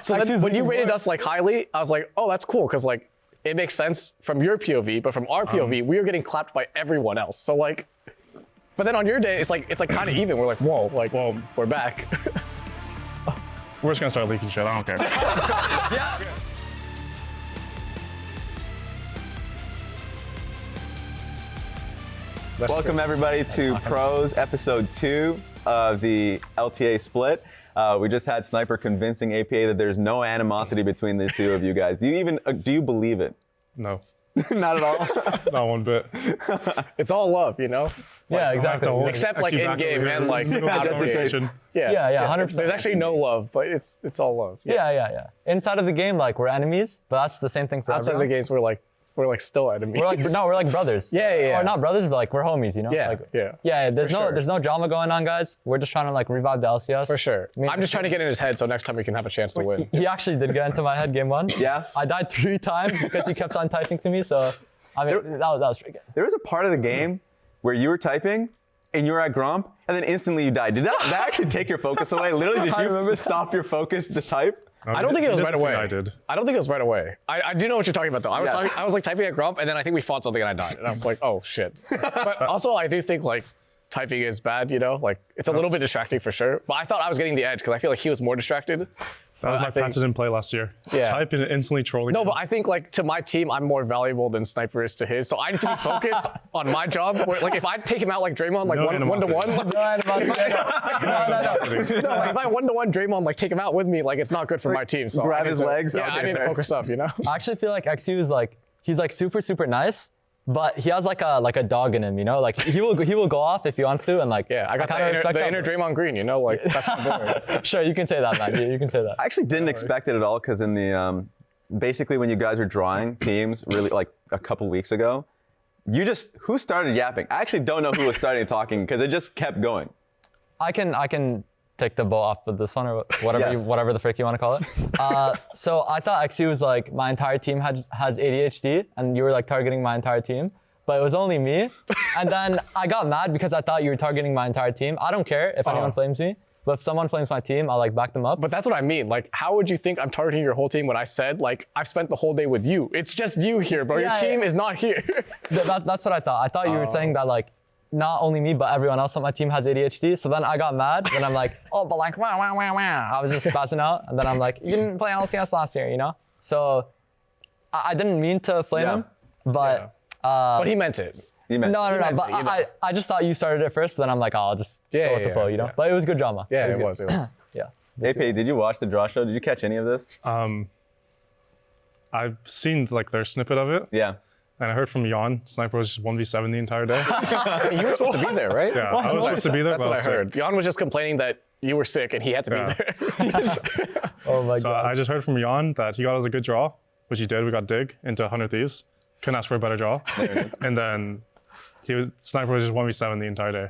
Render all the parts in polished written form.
So then when you rated us like highly, I was like, oh, that's cool, because like it makes sense from your POV, but from our POV, we were getting clapped by everyone else. So like, but then on your day, it's like kind of even. We're like, whoa, like, well, we're back. We're just gonna start leaking shit. I don't care. Yeah. Welcome everybody to Pros episode 2 of the LTA split. We just had Sniper convincing APA that there's no animosity between the two of you guys. Do you believe it? No. Not at all? Not one bit. It's all love, you know? Yeah, exactly. Except like in game and like out of game. Yeah, 100%. There's actually no love, but it's all love. Yeah. Inside of the game, like we're enemies, but that's the same thing for outside everyone. of the games, we're like still enemies. We're like brothers. Yeah. Or not brothers, but like we're homies, you know? Yeah, like, yeah. There's no drama going on, guys. We're just trying to like revive the LCS. For sure. I'm just trying to get in his head so next time we can have a chance to win. He actually did get into my head game 1. Yeah. I died 3 times because he kept on typing to me, so I mean, that was pretty good. There was a part of the game where you were typing and you were at Gromp and then instantly you died. Did that actually take your focus away? Literally, did you stop your focus to type? I don't think it was right away. I did. I don't think it was right away. I do know what you're talking about though. I was like typing at Gromp and then I think we fought something and I died. And I was like, oh shit. But also I do think like typing is bad, you know? Like it's a little bit distracting for sure. But I thought I was getting the edge because I feel like he was more distracted. That was my patented in play last year. Yeah. Type and instantly trolling. No, but I think like to my team, I'm more valuable than Sniper is to his. So I need to be focused on my job. Where, like if I take him out like Draymond, like one to one. No animosity. No, like if I 1-to-1 Draymond, like take him out with me, like it's not good for my team. So grab his legs. Yeah, I need to focus up, you know? I actually feel like Exyu is like, he's like super nice, but he has like a dog in him, you know? Like he will go off if he wants to, and like I got the inner Draymond Green, you know? Like that's my boy. Sure, you can say that, man. Yeah, you can say that. I actually didn't expect it at all because in the basically when you guys were drawing teams really like a couple weeks ago, who started yapping? I actually don't know who was starting talking because it just kept going. I can take the ball off of this one or whatever Yes. whatever the frick you want to call it. So I thought Exyu was like, my entire team has ADHD and you were like targeting my entire team, but it was only me. And then I got mad because I thought you were targeting my entire team. I don't care if anyone flames me, but if someone flames my team, I'll like back them up. But that's what I mean. Like, how would you think I'm targeting your whole team when I said like I've spent the whole day with you? It's just you here, bro. Your team is not here. That's what I thought. I thought you were saying that like, not only me, but everyone else on my team has ADHD. So then I got mad and I'm like, oh, but like, wah. I was just spazzing out. And then I'm like, you didn't play LCS last year, you know? So I didn't mean to flame him, but... but he meant it. No. But I just thought you started it first. So then I'm like, oh, I'll just go with the flow, you know? But it was good drama. Yeah, it was. Yeah. APA, did you watch the draw show? Did you catch any of this? I've seen like their snippet of it. Yeah. And I heard from Lyon, Sniper was just 1v7 the entire day. You were supposed to be there, right? Yeah, I was supposed to be there. That's what I heard. Jan was just complaining that you were sick and he had to be there. Oh my So God. I just heard from Lyon that he got us a good draw, which he did. We got Dig into 100 Thieves. Couldn't ask for a better draw. And then Sniper was just 1v7 the entire day.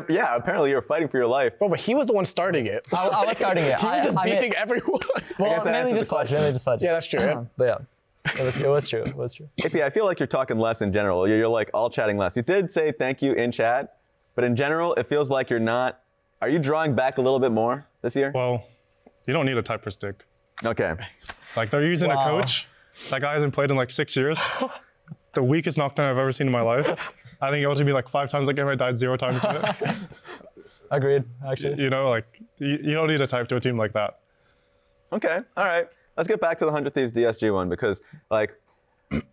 yeah, apparently you were fighting for your life. Bro, but he was the one starting it. I was starting it. He was just beating everyone. Well, mainly just fudge. Yeah, that's true. Yeah. But yeah. It was true. AP, I feel like you're talking less in general. You're like all chatting less. You did say thank you in chat, but in general, it feels like you're not. Are you drawing back a little bit more this year? Well, you don't need a type for stick. Okay. Like they're using a coach. That guy hasn't played in like 6 years. The weakest knockdown I've ever seen in my life. I think it ought to be like 5 times that game. I died 0 times to it. Agreed, actually. You know, like you don't need a type to a team like that. Okay. All right. Let's get back to the 100 Thieves DSG one because, like,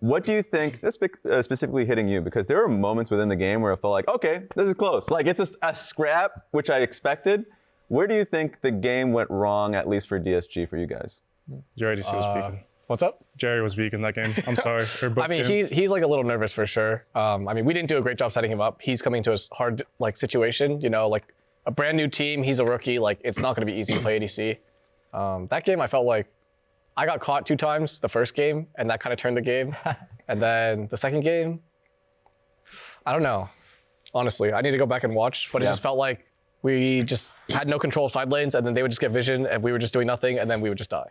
what do you think, this specifically hitting you, because there were moments within the game where it felt like, okay, this is close. Like, it's a scrap, which I expected. Where do you think the game went wrong, at least for DSG, for you guys? Jerry DC was vegan. What's up? Jerry was vegan that game. I'm sorry. I mean, he's like a little nervous for sure. I mean, we didn't do a great job setting him up. He's coming to a hard like situation, you know, like a brand new team. He's a rookie. Like, it's not going to be easy to play ADC. That game, I felt like I got caught 2 times the first game, and that kind of turned the game. And then the second game, I don't know. Honestly, I need to go back and watch, but it just felt like we just had no control of side lanes, and then they would just get vision, and we were just doing nothing, and then we would just die.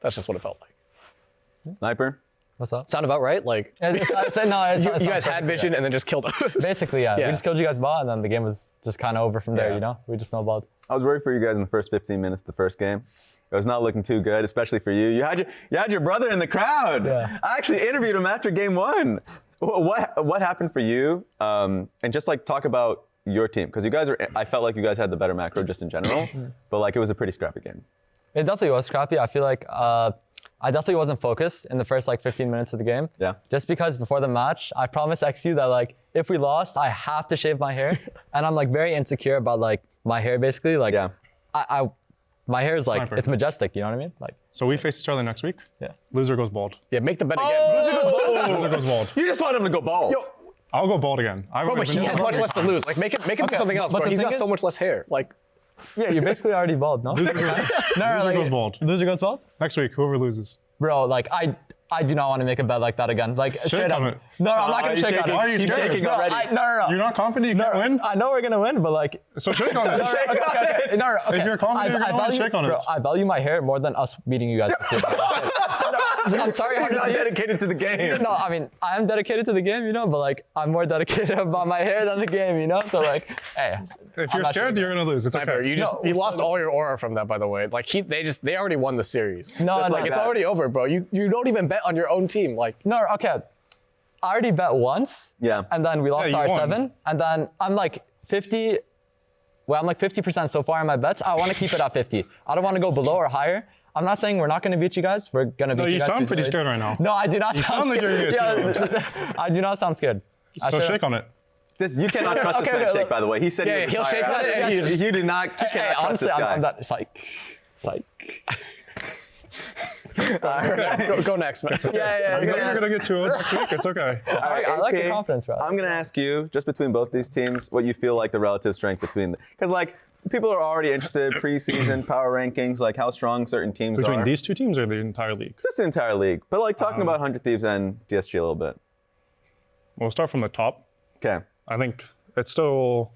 That's just what it felt like. Sniper? What's up? Sound about right? Like, No, you guys had vision and then just killed us. Basically, yeah. We just killed you guys bot, and then the game was just kind of over from there, you know? We just snowballed. I was worried for you guys in the first 15 minutes of the first game. It was not looking too good, especially for you. You had your brother in the crowd. Yeah. I actually interviewed him after game 1. What happened for you? And just like talk about your team, because I felt like you guys had the better macro just in general, but like it was a pretty scrappy game. It definitely was scrappy. I feel like I definitely wasn't focused in the first like 15 minutes of the game. Yeah. Just because before the match, I promised Exyu that like if we lost, I have to shave my hair, and I'm like very insecure about like my hair basically. Like Yeah. my hair is like Sniper. it's majestic. You know what I mean? Like So we face each other next week. yeah. Loser goes bald. Yeah, make the bet again. Loser goes bald. You just want him to go bald. Yo, I'll go bald again. bro, but he has much less to lose. Like, make him do something else, but bro. the He's thing got so is- much less hair. Like, Yeah, you're basically already bald, no? Loser goes bald. Loser goes bald? Next week, whoever loses. Bro, like I do not want to make a bet like that again. Like straight up. on it. No, I'm not gonna he's shake on shaking. it. Why are you He's scared? shaking No, already. no. You're not confident you can't win? I know we're gonna win, but like So shake on it. okay. No, okay. If you're confident, you're gonna wanna shake on it. Bro, I value my hair more than us beating you guys. I'm sorry. He's not 100 Thieves. dedicated to the game. No, I mean, I am dedicated to the game, you know, but like, I'm more dedicated about my hair than the game, you know? So like, hey. If you're scared, you're gonna lose. It's Sniper, okay. you lost all your aura from that, by the way. Like, they already won the series. No, Just no, like It's that. already over, bro. You don't even bet on your own team. Like, no, okay. I already bet once. Yeah. And then we lost you our won. 7. And then I'm like 50. Well, I'm like 50% so far in my bets. I want to keep it at 50. I don't want to go below or higher. I'm not saying we're not going to beat you guys. We're going to beat No, you you guys. sound too, pretty anyways. scared right now. No, I do not sound sound like scared. you're gonna get I do not sound scared. So shake on it. You cannot trust this Okay, man okay, shake, by the way. He said Yeah, would he'll retire shake on after- it and you just- You do not. You Hey, cannot trust honestly, this guy. I'm that psych. go next, man. Yeah. I know you're gonna get 2-0 next week. It's okay. All right, I like AK, the confidence, bro. I'm gonna ask you, just between both these teams, what you feel like the relative strength between, because like people are already interested preseason power rankings, like how strong certain teams Between are. these two teams or the entire league? Just the entire league, but like talking about 100 Thieves and DSG a little bit. We'll start from the top. Okay. I think it's still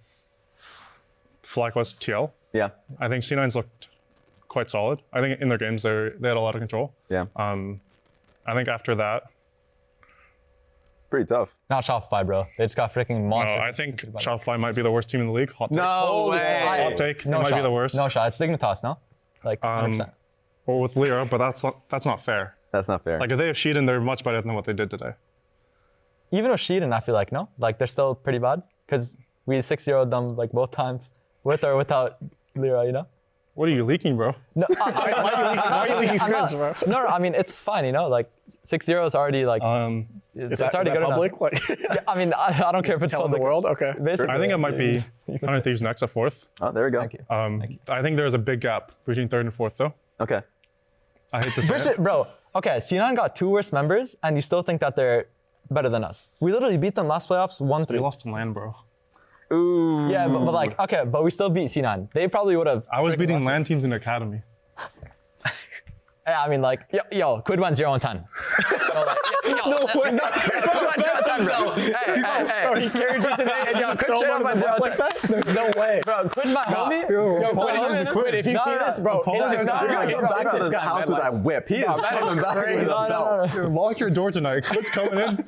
FlyQuest TL. Yeah. I think C9's looked quite solid. I think in their games they had a lot of control. Yeah. I think after that, Pretty tough. Not Shopify, bro. They just got freaking monster. I think Shopify might be the worst team in the league. Hot take. No way. Hot take. They No might shot. be the worst. No shot. It's Dignitas, no? Like 100%. Or with Lyra, but that's not fair. That's not fair. Like if they have Sheeden, they're much better than what they did today. Even with Sheeden, I feel like, no? Like, they're still pretty bad. Because we 6-0'd them, like, both times. With or without Lyra, you know? What are you leaking, bro? No, Why are you leaking scrims, bro? no, I mean, it's fine, you know? Like, 6-0 is already, like, Is it's that already good public? enough. Like, I mean, I don't care if it's telling the public. world? Okay. Basically, I think it might be you can 100 Thieves next at 4th. Oh, there we go. Thank you. I think there's a big gap between 3rd and 4th, though. Okay. I hate to say Versus, it. bro, okay, C9 got 2 worst members, and you still think that they're better than us. We literally beat them last playoffs 1-3. We lost to LAN, bro. Ooh. Yeah, but like, okay, but we still beat C9. They probably would have. I was beating LAN teams in Academy. Yeah, I mean, like, yo, Quid went 0-10. So, like, No way. Quid went 0-10, bro. Hey. Bro, he carried you today and y'all Quid throw straight him up under the my bus like that? There's no way. Bro, Quid's my homie. Yo, apologize to Quid, if you No, see no, this, bro, apologize it's to not Quid. You're right. gonna Bro, go back to this the guy, house man, with like- that whip. He is that is coming back with crazy. his No, belt. no. Lock your door tonight. Quid's coming in.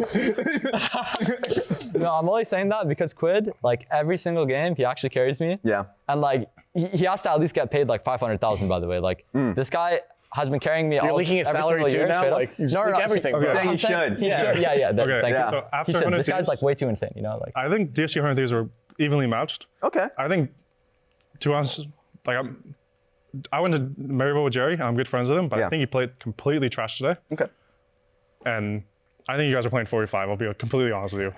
No, I'm only saying that because Quid, like, every single game, he actually carries me. Yeah. And, like, he has to at least get paid, like, 500,000, by the way. Like, this guy has been carrying me You're all leaking his every salary single too year, now? straight up. Like, you just leak everything, okay. bro. Saying he I'm saying should. He Yeah. should. Yeah. Okay. Thank Yeah. you. So after He should. 100 This guy's, Thieves, like, way too insane, you know? Like, I think DSG 100 Thieves were evenly matched. Okay. I think, to us, like I went to Maryville with Jerry. I'm good friends with him, but Yeah. I think he played completely trash today. Okay. And I think you guys are playing 45. I'll be completely honest with you.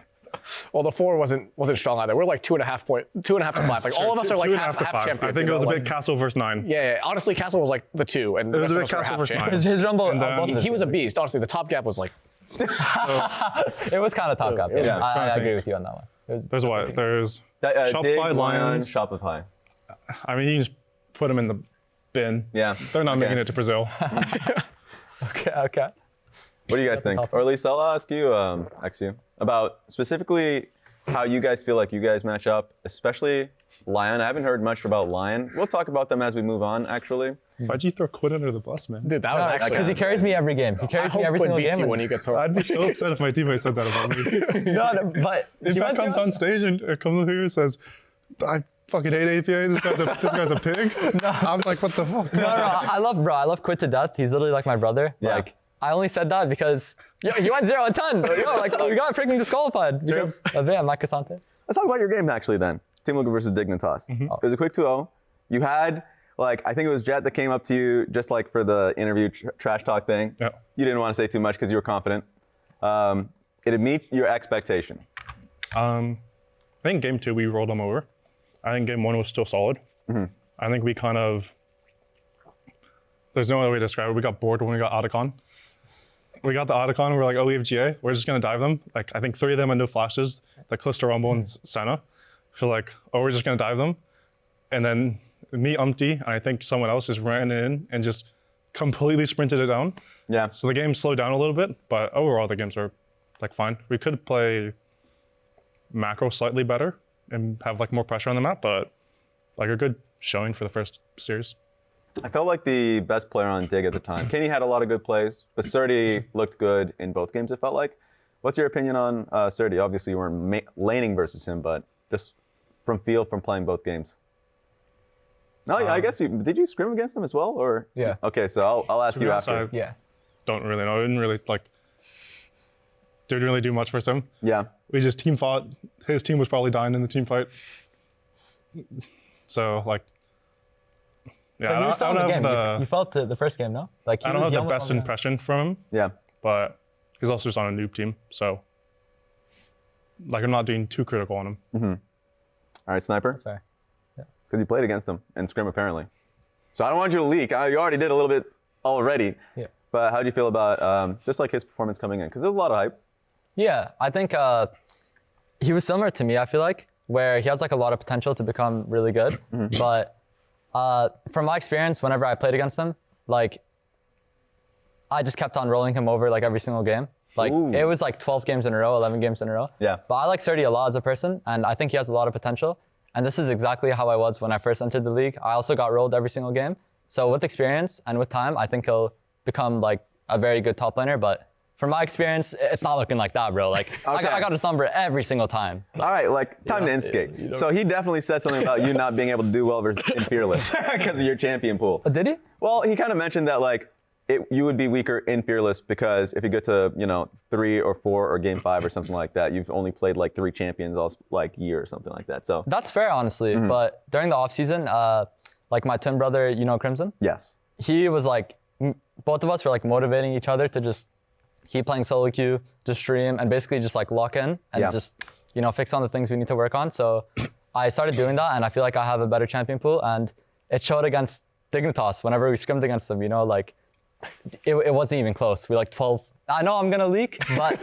Well, the 4 wasn't strong either. We're like 2.5 to 5. Like all of us are like 2.5 half to 5. champions. I think you it was a know, big like- Castle versus 9. Yeah. Honestly, Castle was like the 2, and the It was rest a of big us were Castle half versus champions. 9. his rumble, And then- both of his He was a beast. Honestly, the top gap was like. It was kind of top up. Yeah. Yeah, I'm trying I to agree think. with you on that one. It was, There's what? There's Dig, Shopify, Lyon, Lions. Shopify. I mean, you just put them in the bin. Yeah. They're not Okay. making it to Brazil. okay. What do you guys think? tough. Or at least I'll ask you, Exyu, about specifically how you guys feel like you guys match up, especially Lyon. I haven't heard much about Lyon. We'll talk about them as we move on, actually. Why'd you throw Quid under the bus, man? Dude, that was actually. Because he carries me every game. He I carries me hope every Quinn single beats game. you when he gets hurt. I'd be so upset if my teammate said that about me. No, but If he Pat went comes to, on stage and comes here and says, fucking hate APA. This guy's a pig. I'm like, what the fuck? No, I love Quid to death. He's literally like my brother. Yeah. Like, I only said that because he went 0-10. Yo, like we got freaking disqualified because of him, Mike Casante. Let's talk about your game actually then. Team Luca versus Dignitas. It was a quick 2-0. You had, like, I think it was Jet that came up to you just like for the interview trash talk thing. Yeah. You didn't want to say too much because you were confident. It'd meet your expectation. I think game 2 we rolled them over. I think game 1 was still solid. I think we kind of, there's no other way to describe it. We got bored when we got Otacon. We got the Otacon, we're like, oh, we have GA. We're just gonna dive them. Like, I think 3 of them had no flashes, like Callisto Rumble and Senna. So like, oh, we're just gonna dive them. And then me, Umpty, and I think someone else just ran in and just completely sprinted it down. Yeah. So the game slowed down a little bit, but overall the games were like fine. We could play macro slightly better and have like more pressure on the map, but like a good showing for the first series. I felt like the best player on Dig at the time. Kenny had a lot of good plays, but Surdy looked good in both games, it felt like. What's your opinion on Surdy? Obviously, you weren't laning versus him, but just from playing both games. No, I guess did you scrim against him as well? Or Yeah. Okay, so I'll ask you after. Yeah. Don't really know. I didn't really do much for him. Yeah. We just team fought. His team was probably dying in the team fight. So like, yeah, But I you were still don't in the have game. You felt the first game, no? Like I don't have he the almost best won the game. impression from him, Yeah. but he's also just on a noob team, so like I'm not being too critical on him. All right, Sniper. That's fair. Because you played against him in scrim apparently. So I don't want you to leak. You already did a little bit already. Yeah. But how do you feel about just like his performance coming in? Because there's a lot of hype. Yeah, I think he was similar to me, I feel like, where he has like a lot of potential to become really good. But from my experience, whenever I played against him, like I just kept on rolling him over like every single game. Like Ooh. it was like 12 games in a row, 11 games in a row. Yeah. But I like Surdy a lot as a person, and I think he has a lot of potential. And this is exactly how I was when I first entered the league. I also got rolled every single game. So with experience and with time, I think he'll become like a very good top laner. But from my experience, it's not looking like that, bro. Like Okay. I got a number every single time. All right, like time to instigate. So he definitely said something about you not being able to do well versus in Fearless because of your champion pool. Did he? Well, he kind of mentioned that like you would be weaker in Fearless because if you get to 3 or 4 or game 5 or something like that, you've only played like 3 champions all like year or something like that. So That's fair, honestly. But during the off season, like my twin brother, Crimson, yes. he was like, both of us were like motivating each other to just keep playing solo queue, just stream, and basically just like lock in and just fix on the things we need to work on. So I started doing that, and I feel like I have a better champion pool, and it showed against Dignitas whenever we scrimmed against them. Like it wasn't even close. We like 12. I know I'm gonna leak, but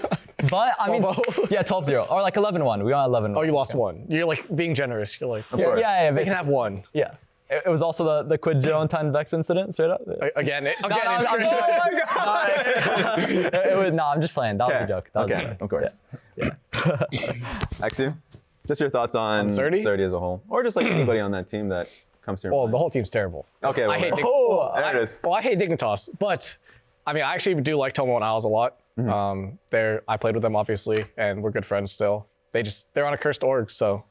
I mean, 12-0? yeah, 12-0 or like 11-1. We got 11. Oh, you lost one. You're like being generous. You're like, course. Yeah, they can basically. have one. Yeah. It was also the Quid 0-10 Vex incident, straight up. Again, No, it's I'm great. no, I'm just playing. That was a joke. That was a Okay, joke. of course. Yeah. Exyu, just your thoughts on Surdy? Surdy as a whole, or just like anybody on that team that comes to your Well, mind. the whole team's terrible. Okay, I well, hate Oh, there it is. Well, I hate Dignitas, but I mean, I actually do like Tomo and Owls a lot. I played with them obviously, and we're good friends still. They're on a cursed org, so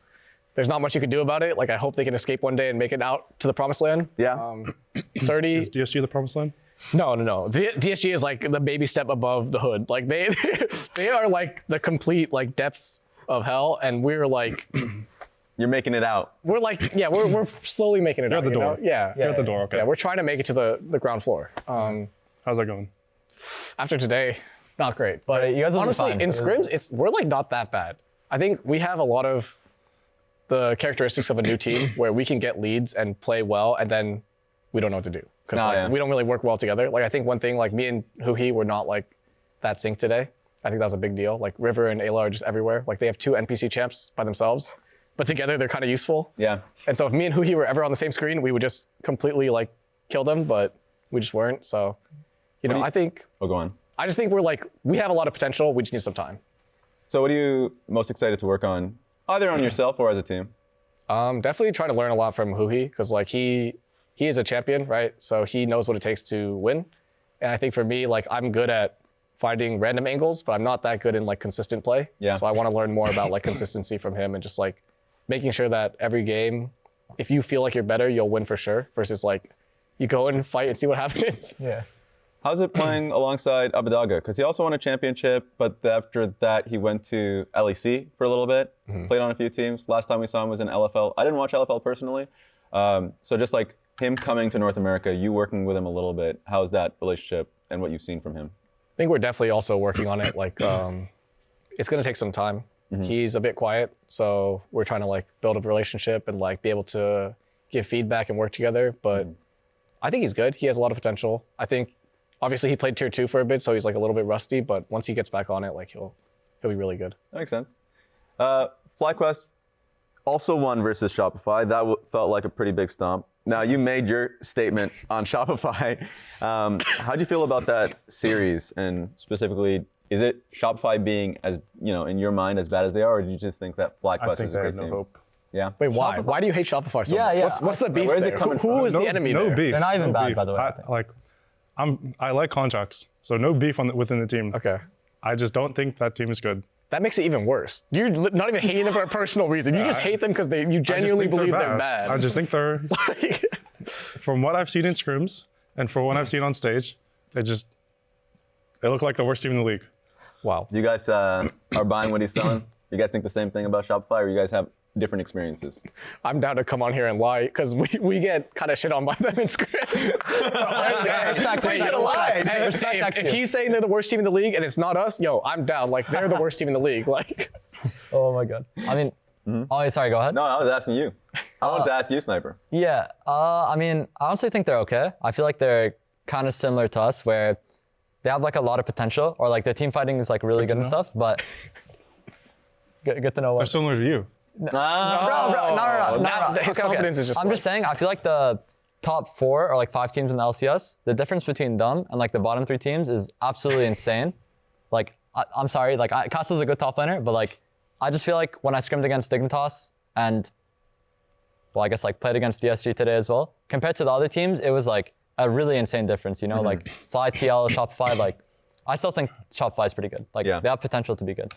there's not much you can do about it. Like, I hope they can escape one day and make it out to the promised land. Yeah. Surdy, Is DSG the promised land? no. DSG is like the baby step above the hood. Like they are like the complete like depths of hell, and we're like, You're making it out. we're slowly making it You're out. at the you know? door. Yeah. You're at the door, okay. Yeah, we're trying to make it to the ground floor. How's that going? After today, not great. But Right, you guys will be honestly, fine. in scrims, we're like not that bad. I think we have a lot of the characteristics of a new team where we can get leads and play well, and then we don't know what to do because we don't really work well together. Like, I think one thing, like me and Huhi were not like that synced today. I think that was a big deal. Like River and Ayla are just everywhere. Like they have 2 NPC champs by themselves, but together they're kind of useful. Yeah. And so if me and Huhi were ever on the same screen, we would just completely like kill them, but we just weren't. So, I think Oh, go on. I just think we have a lot of potential. We just need some time. So what are you most excited to work on, either on yourself or as a team? Definitely try to learn a lot from Huhi because like he is a champion, right? So he knows what it takes to win. And I think for me, like I'm good at finding random angles, but I'm not that good in like consistent play. Yeah. So I want to learn more about like consistency from him and just like making sure that every game if you feel like you're better, you'll win for sure. Versus like, you go and fight and see what happens. Yeah. How's it playing alongside Abadaga? Because he also won a championship, but after that he went to LEC for a little bit, played on a few teams. Last time we saw him was in LFL. I didn't watch LFL personally. So just like him coming to North America, you working with him a little bit, how's that relationship and what you've seen from him? I think we're definitely also working on it. Like, it's gonna take some time. He's a bit quiet, so we're trying to like build a relationship and like be able to give feedback and work together. But I think he's good. He has a lot of potential. I think obviously he played tier 2 for a bit, so he's like a little bit rusty. But once he gets back on it, like he'll be really good. That makes sense. FlyQuest also won versus Shopify. That felt like a pretty big stomp. Now you made your statement on Shopify. How do you feel about that series, and specifically, is it Shopify being as in your mind as bad as they are, or do you just think that I FlyQuest think is they a have great no team? hope. Yeah. Wait, why? Why do you hate Shopify so much? Yeah. What's the beef Where's it there? coming Who from? is the enemy no there? beef. They're not even no bad, beef. by the way, I think. Like, I like contracts, so no beef within the team. Okay. I just don't think that team is good. That makes it even worse. You're not even hating them for a personal reason. You just hate them because you genuinely believe they're bad. I just think they're, Like, from what I've seen in scrims and for what I've seen on stage, they look like the worst team in the league. wow. You guys are buying what he's selling? You guys think the same thing about Shopify, or you guys have different experiences? I'm down to come on here and lie because we get kind of shit on by them in scripts. If he's saying they're the worst team in the league and it's not us, yo, I'm down. Like, they're the worst team in the league. Like, Oh my god. I mean, oh, sorry, go ahead. No, I was asking you. I wanted to ask you, Sniper. Yeah. I mean, I honestly think they're okay. I feel like they're kind of similar to us, where they have like a lot of potential, or like their team fighting is like really good and know. stuff. But good to know what. They're similar to you. Bro, no. His confidence is just. I'm just saying, I feel like the top 4 or like 5 teams in the LCS, the difference between them and like the bottom 3 teams is absolutely insane. Like, I'm sorry, like Castle's a good top laner, but like, I just feel like when I scrimmed against Dignitas and, well, I guess like played against DSG today as well, compared to the other teams, it was like a really insane difference, you know, like Fly, TL, Shopify, like, I still think Shopify is pretty good. Like, Yeah. they have potential to be good,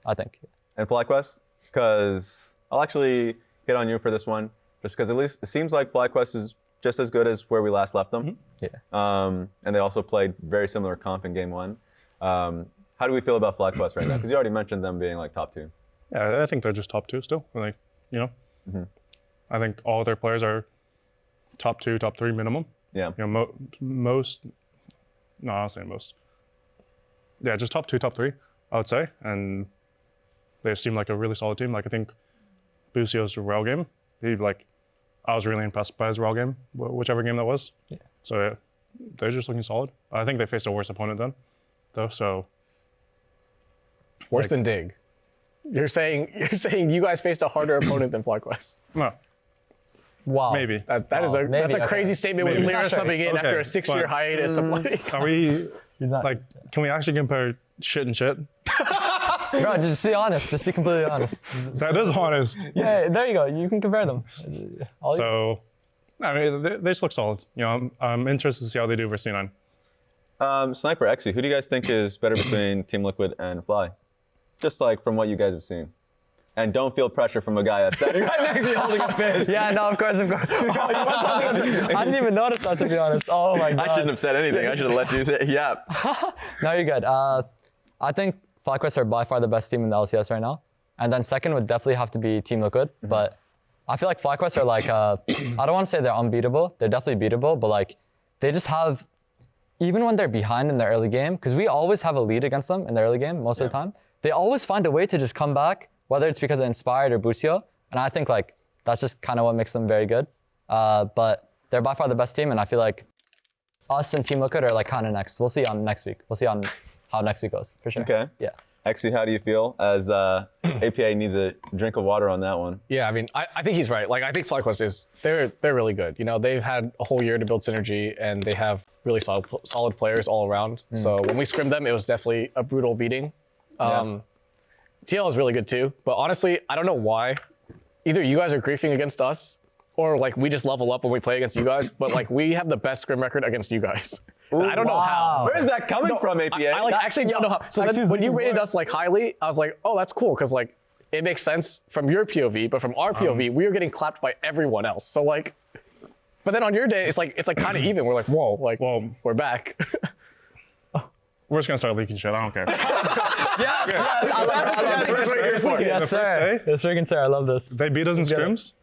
I think. And FlyQuest, because I'll actually hit on you for this one, just because at least it seems like FlyQuest is just as good as where we last left them. Yeah. And they also played very similar comp in game 1. How do we feel about FlyQuest right now? Because you already mentioned them being like top 2. Yeah, I think they're just top 2 still. Like, I think all their players are top 2, top 3 minimum. Yeah. Most, no, I'll say most. Yeah, just top 2, top 3, I would say. And they seem like a really solid team. Like, I think Busio's rail game, I was really impressed by his rail game, whichever game that was. Yeah. So yeah, they're just looking solid. I think they faced a worse opponent then, though. So Worse than Dig. You're saying you guys faced a harder opponent than FlyQuest. no, Wow. maybe. That's a okay. crazy statement with Maybe. Lyra subbing in after a 6-year fine. hiatus of like. Are we He's not. like? Can we actually compare shit and shit? Bro, just be honest. Just be completely honest. That is honest. Yeah, there you go. You can compare them. So, I mean, they just look solid. I'm interested to see how they do versus C9. Sniper, Exyu, who do you guys think is better between Team Liquid and Fly? Just like from what you guys have seen. And don't feel pressure from a guy that's standing right next to you holding a fist. Yeah, no, of course. Oh, I didn't even notice that, to be honest. Oh my god. I shouldn't have said anything. I should have let you say, yeah. No, you're good. I think FlyQuest are by far the best team in the LCS right now. And then second would definitely have to be Team Liquid. But I feel like FlyQuest are like, I don't want to say they're unbeatable. They're definitely beatable, but like, they just have, even when they're behind in the early game, because we always have a lead against them in the early game most of the time, they always find a way to just come back, whether it's because of Inspired or Busio. And I think like, that's just kind of what makes them very good. But they're by far the best team, and I feel like us and Team Liquid are like kind of next. We'll see on next week. We'll see on how next week goes, for sure. Okay. Yeah. Exyu, how do you feel? As APA needs a drink of water on that one. Yeah, I mean, I think he's right. Like, I think FlyQuest they're really good. You know, they've had a whole year to build synergy, and they have really solid players all around. So when we scrimmed them, it was definitely a brutal beating. TL is really good too, but honestly, I don't know why. Either you guys are griefing against us, or like we just level up when we play against you guys. But like we have the best scrim record against you guys. And I don't know how. Where's that coming from, APA? I like actually don't know how. So then when you rated us like highly, I was like, oh, that's cool, because like it makes sense from your POV, but from our POV, we are getting clapped by everyone else. So like, but then on your day, it's like kind of even. We're like, whoa, like, Well, we're back. we're just gonna start leaking shit. I don't care. Yes, I love it. Yes, The first sir. day? Yes, freaking sir. I love this. They beat us in get it. scrims,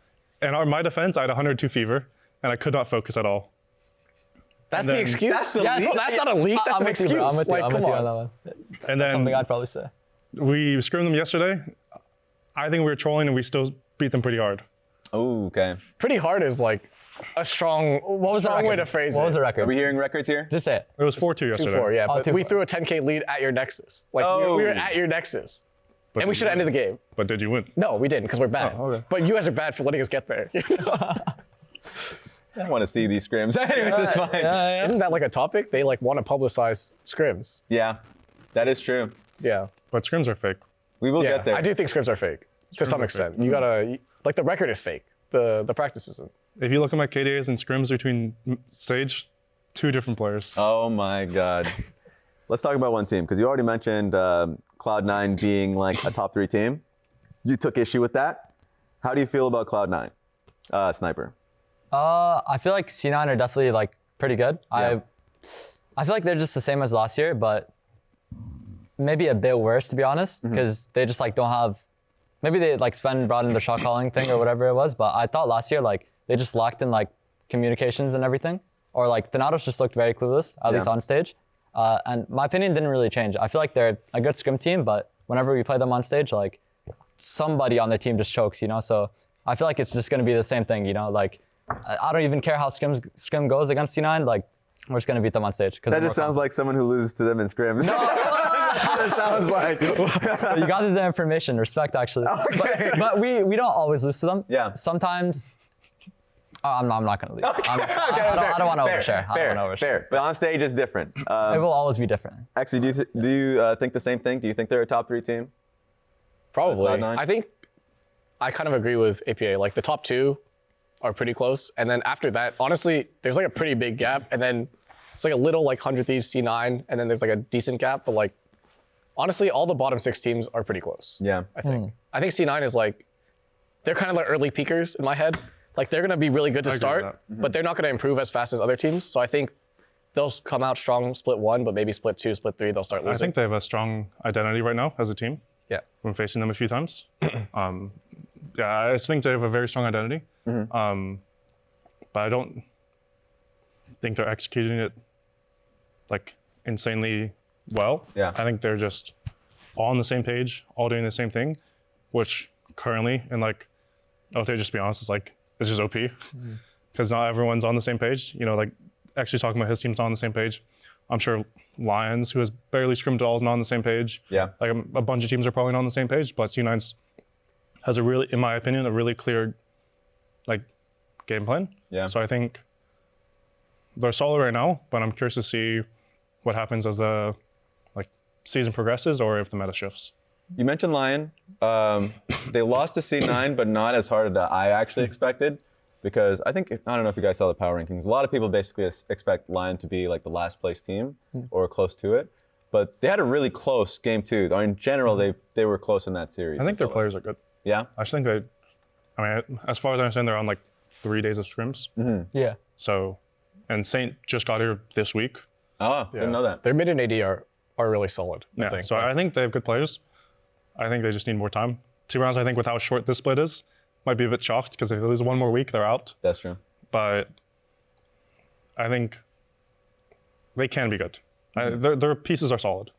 and on my defense, I had 102 fever, and I could not focus at all. That's And the then- excuse. That's the Yes. No, that's not a leak. That's I'm an with you, excuse. bro. I'm with you. Like, I'm with come you on that on. one. And then Something I'd probably say. we scrimmed them yesterday. I think we were trolling, and we still beat them pretty hard. Oh, okay. Pretty hard is like a strong, What was the strong record? way to phrase What it. was the Are record? we hearing records here? Just say it. It was 4-2 yesterday. 2-4, yeah. Oh, But we 2-4. threw a 10K lead at your Nexus. Like we were at your Nexus, But and we did should you have ended the win? game. But did you win? No, we didn't because we're bad. Oh, okay. But you guys are bad for letting us get there. You know? I don't want to see these scrims. Anyways, it's fine. Yeah. Isn't that like a topic? They like want to publicize scrims. Yeah, that is true. Yeah. But scrims are fake. We will Yeah. get there. I do think scrims are fake to some are extent. You gotta like the record is fake. The practice isn't. If you look at my KDAs and scrims between stage, 2 different players. Oh my God. Let's talk about one team because you already mentioned Cloud9 being like a top 3 team. You took issue with that. How do you feel about Cloud9? Sniper. I feel like C9 are definitely like pretty good. Yeah. I feel like they're just the same as last year, but maybe a bit worse to be honest, because they just like don't have. Maybe they like Sven brought in the shot calling thing or whatever it was, but I thought last year like they just lacked in like communications and everything, or like Dignitas just looked very clueless at least on stage. And my opinion didn't really change. I feel like they're a good scrim team, but whenever we play them on stage, like somebody on the team just chokes, you know. So I feel like it's just gonna be the same thing, you know. Like I don't even care how scrim goes against C9. Like we're just gonna beat them on stage. That just sounds like someone who loses to them in scrims. That sounds like. You gathered the information. Respect, actually. Okay. But we don't always lose to them. Yeah. Sometimes. Oh, I'm not gonna leave. I don't want to overshare. I Fair, don't want to overshare. fair. But on stage is different. It will always be different. Exyu, do you think the same thing? Do you think they're a top 3 team? Probably. Cloud9? I think I kind of agree with APA. Like the top 2 are pretty close, and then after that, honestly, there's like a pretty big gap, and then it's like a little like 100 Thieves C9, and then there's like a decent gap, but like honestly, all the bottom 6 teams are pretty close. Yeah. I think. I think C9 is like they're kind of like early peakers in my head. Like they're gonna be really good to I agree with start, that. but they're not gonna improve as fast as other teams. So I think they'll come out strong split 1, but maybe split 2, split 3, they'll start I losing. think they have a strong identity right now as a team. Yeah. When facing them a few times. Yeah, I just think they have a very strong identity. But I don't think they're executing it like insanely well. Yeah. I think they're just all on the same page, all doing the same thing, which currently, and like, LTA, just be honest, it's just OP. Because not everyone's on the same page. You know, like actually talking about his team's not on the same page. I'm sure Lions, who has barely scrimmed at all, is not on the same page. Yeah. Like a bunch of teams are probably not on the same page, but C9's has a really, in my opinion, a really clear like game plan. Yeah. So I think they're solid right now, but I'm curious to see what happens as the like season progresses or if the meta shifts. You mentioned Lyon. They lost to C9, but not as hard as I actually expected. Because I think, I don't know if you guys saw the power rankings. A lot of people basically expect Lyon to be like the last place team or close to it. But they had a really close game 2. In general, they were close in that series. I think their felt like. players are good. Yeah? I just think as far as I understand, they're on like 3 days of scrims. Yeah. So, and Saint just got here this week. Oh, didn't know that. Their mid and AD are really solid. I Yeah. think. So I think they have good players. I think they just need more time. To be honest, I think with how short this split is, might be a bit shocked because if they lose one more week, they're out. That's true. But I think they can be good. Their pieces are solid.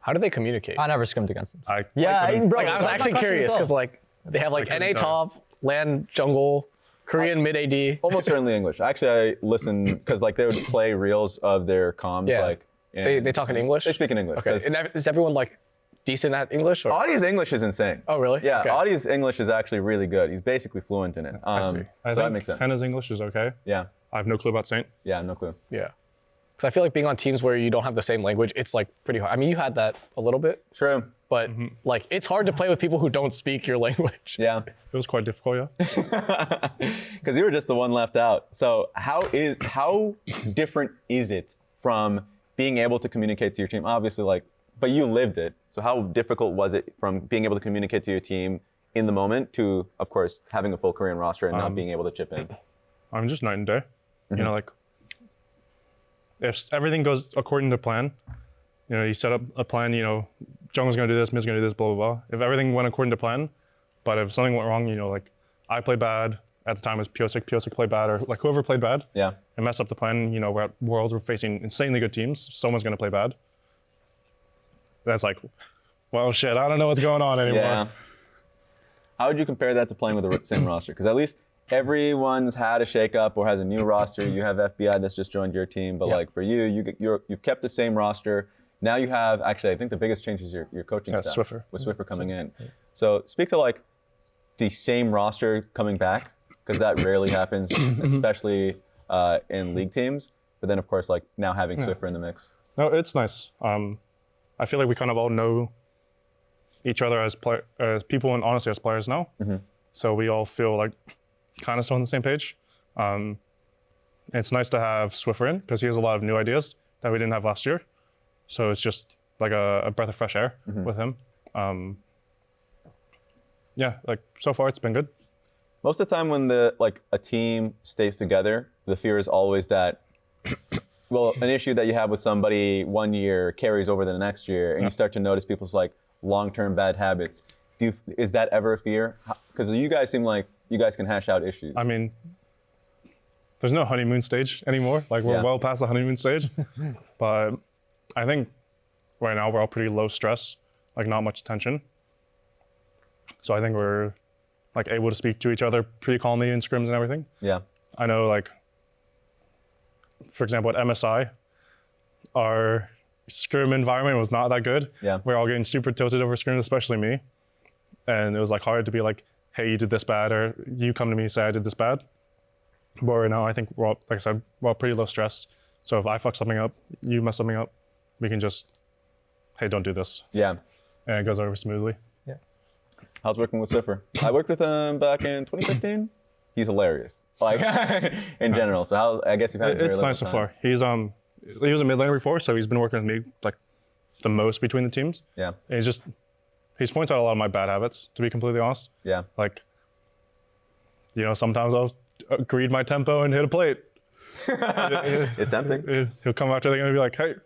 How do they communicate? I never scrimmed against them. Yeah, bro. Like I was that's my actually question curious as well. because like they have like couldn't NA tell. top, LAN jungle, Korean mid AD. Almost certainly English. Actually, I listen because like they would play reels of their comms. Yeah. Like They talk in English. They speak in English. Okay. 'cause And is everyone like decent at English or? Audie's English is insane. Oh really? Yeah, Okay. Audie's English is actually really good. He's basically fluent in it. I see. So I that think makes sense. Henna's English is okay. Yeah, I have no clue about Saint. yeah, no clue. Yeah. Because I feel like being on teams where you don't have the same language, it's like pretty hard. I mean, you had that a little bit, True. but like it's hard to play with people who don't speak your language. Yeah, It was quite difficult, yeah. because you were just the one left out. So how different is it from being able to communicate to your team? Obviously, like but you lived it. So how difficult was it from being able to communicate to your team in the moment to, of course, having a full Korean roster and not being able to chip in? I'm just night and day. You know, like if everything goes according to plan, you know, you set up a plan, you know, Jung's gonna do this, Mid's gonna do this, blah, blah, blah. If everything went according to plan, but if something went wrong, you know, like I played bad, at the time it was Piosik played bad, or like whoever played bad, Yeah. and messed up the plan, you know, we're at Worlds, we're facing insanely good teams, someone's gonna play bad. That's like, well, shit, I don't know what's going on anymore. Yeah. How would you compare that to playing with the same roster? Because at least everyone's had a shakeup or has a new roster. You have FBI that's just joined your team, but like for you've kept the same roster. Now you have, actually, I think the biggest change is your coaching staff. Swiffer. With Swiffer coming in. So speak to like the same roster coming back, because that rarely happens, especially in league teams. But then of course, like now having Swiffer in the mix. No, it's nice. I feel like we kind of all know each other as people and honestly as players now. So we all feel like kind of still on the same page. It's nice to have Swiffer in because he has a lot of new ideas that we didn't have last year. So it's just like a breath of fresh air with him. Yeah, like so far it's been good. Most of the time when a team stays together, the fear is always that, well, an issue that you have with somebody one year carries over to the next year, and you start to notice people's like long-term bad habits. Is that ever a fear? Because you guys seem like you guys can hash out issues. I mean, there's no honeymoon stage anymore. Like we're well past the honeymoon stage. But I think right now we're all pretty low stress, like not much tension. So I think we're like able to speak to each other pretty calmly in scrims and everything. Yeah. I know, like, for example, at MSI, our scrim environment was not that good. Yeah. We're all getting super tilted over scrims, especially me. And it was like hard to be like, hey, you did this bad, or you come to me and say I did this bad. But right now I think we're all, like I said, we're all pretty low stress. So if I fuck something up, you mess something up, we can just, hey, don't do this. Yeah. And it goes over smoothly. Yeah. How's working with Swiffer? I worked with him back in 2015. He's hilarious, like in general. So I guess you've had. It's nice so far. He was a mid laner before, so he's been working with me like the most between the teams. Yeah. And he's pointed out a lot of my bad habits, to be completely honest. Yeah. Like, you know, sometimes I'll greed my tempo and hit a plate. It's tempting. He'll come after the game and be like, hey,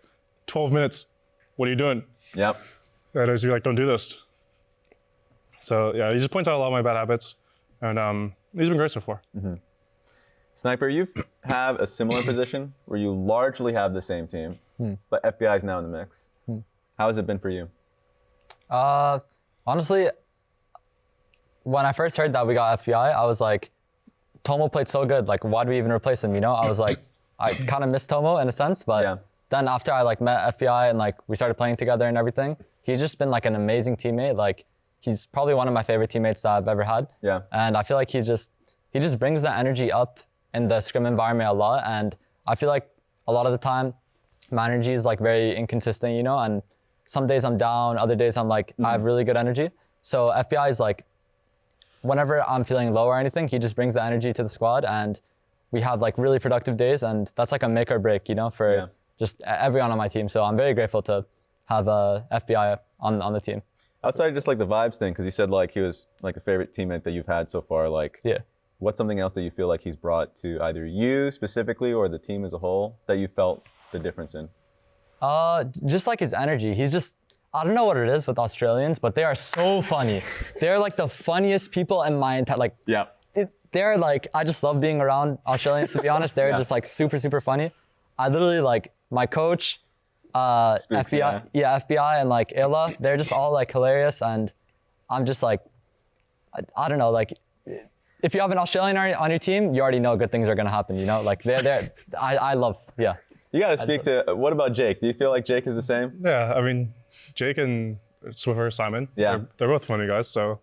12 minutes, what are you doing? Yep. And I'll just be like, don't do this. So yeah, he just points out a lot of my bad habits, and he's been great so far. Sniper, you have a similar position where you largely have the same team, but FBI is now in the mix. How has it been for you? Honestly, when I first heard that we got FBI, I was like, Tomo played so good. Like, why do we even replace him? You know, I was like, I kind of missed Tomo in a sense, but then after I like met FBI and like we started playing together and everything, he's just been like an amazing teammate. Like, he's probably one of my favorite teammates that I've ever had. Yeah. And I feel like he just brings that energy up in the scrim environment a lot. And I feel like a lot of the time, my energy is like very inconsistent, you know, and some days I'm down, other days I'm like, I have really good energy. So FBI is like, whenever I'm feeling low or anything, he just brings the energy to the squad, and we have like really productive days, and that's like a make or break, you know, for just everyone on my team. So I'm very grateful to have FBI on the team. Outside of just like the vibes thing, because you said like he was like a favorite teammate that you've had so far, like what's something else that you feel like he's brought to either you specifically or the team as a whole that you felt the difference in? Just like his energy. He's just, I don't know what it is with Australians, but they are so funny. They're like the funniest people in my entire, like, they're like, I just love being around Australians, to be honest. They're just like super, super funny. I literally like my coach, FBI, FBI and like Ella, they're just all like hilarious, and I'm just like, I don't know, like if you have an Australian on your team, you already know good things are gonna happen, you know? Like I love, You gotta speak to, what about Jake? Do you feel like Jake is the same? Yeah, I mean, Jake and Swiffer, Simon, they're both funny guys, so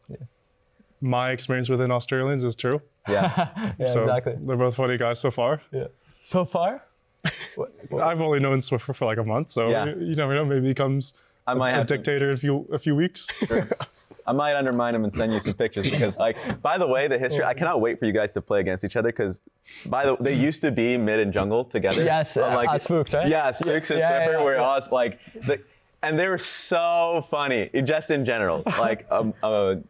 my experience within Australians is true. Yeah. So exactly. They're both funny guys so far. Yeah. So far? I've only known Swiffer for like a month, so you never know, maybe he becomes a dictator in a few weeks. Sure. I might undermine him and send you some pictures because, like, by the way, the history, I cannot wait for you guys to play against each other because, they used to be mid and jungle together. Yes, like, Spooks, right? Yeah, Spooks and Swiffer, where I was like, and they were so funny, just in general, like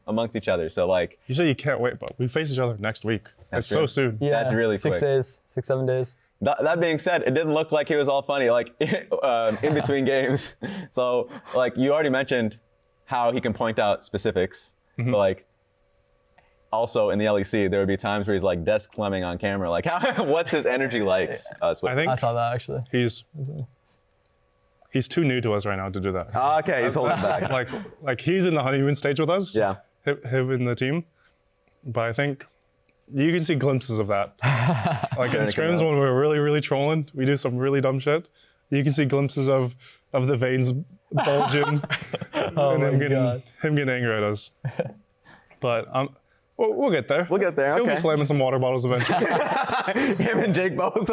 amongst each other. So like, You say you can't wait, but we face each other next week. That's It's so true. soon. Yeah, That's really 6 quick. days, 7 days. that being said, it didn't look like it was all funny, like in between games. So like you already mentioned how he can point out specifics, but like also in the LEC, there would be times where he's like desk climbing on camera. Like, what's his energy like? I think I saw that actually. he's too new to us right now to do that. Okay, he's holding back. Like he's in the honeymoon stage with us. Yeah. Him and the team. But I think you can see glimpses of that. Like in Scrims when we're really, really trolling, we do some really dumb shit. You can see glimpses of the veins bulging and him getting angry at us. But we'll get there. We'll get there. He'll Okay. be slamming some water bottles eventually. Him and Jake both.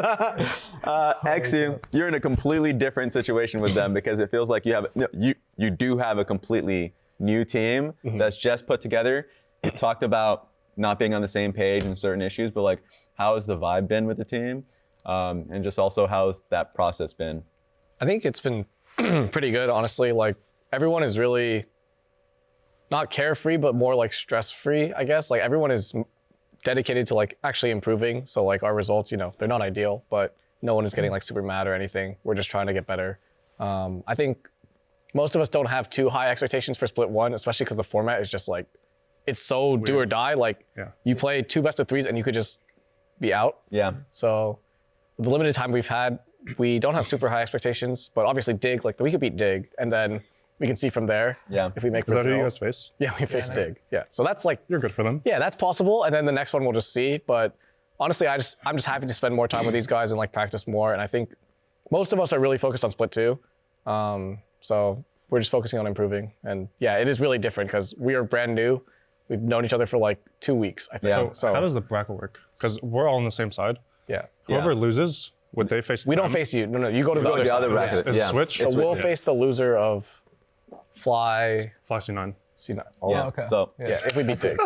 Exyu, you're in a completely different situation with them because it feels like you do have a completely new team that's just put together. You've talked about not being on the same page in certain issues, but like, how has the vibe been with the team? And just also, how's that process been? I think it's been pretty good, honestly. Like everyone is really not carefree, but more like stress-free, I guess. Like everyone is dedicated to like actually improving. So like our results, they're not ideal, but no one is getting like super mad or anything. We're just trying to get better. I think most of us don't have too high expectations for Split 1, especially because the format is just like, it's so weird. Do or die. Like you play 2 best of 3s and you could just be out. Yeah. So the limited time we've had, we don't have super high expectations, but obviously Dig, like we could beat Dig, and then we can see from there. Yeah. If we make Is that who Brazil. you guys face? Yeah, we face Dig. Yeah. So that's like, You're good for them. yeah, that's possible. And then the next one we'll just see. But honestly, I'm just happy to spend more time with these guys and like practice more. And I think most of us are really focused on Split 2. So we're just focusing on improving. And yeah, it is really different because we are brand new. We've known each other for like 2 weeks, I think. Yeah. So how does the bracket work? Because we're all on the same side. yeah. Whoever loses, would they face We don't them? face you. No, you go to the go other to the side. other bracket. Is it switch? So we'll Yeah. face the loser of Fly Fly C9. C9. Yeah. okay. So Yeah, if we beat Dig.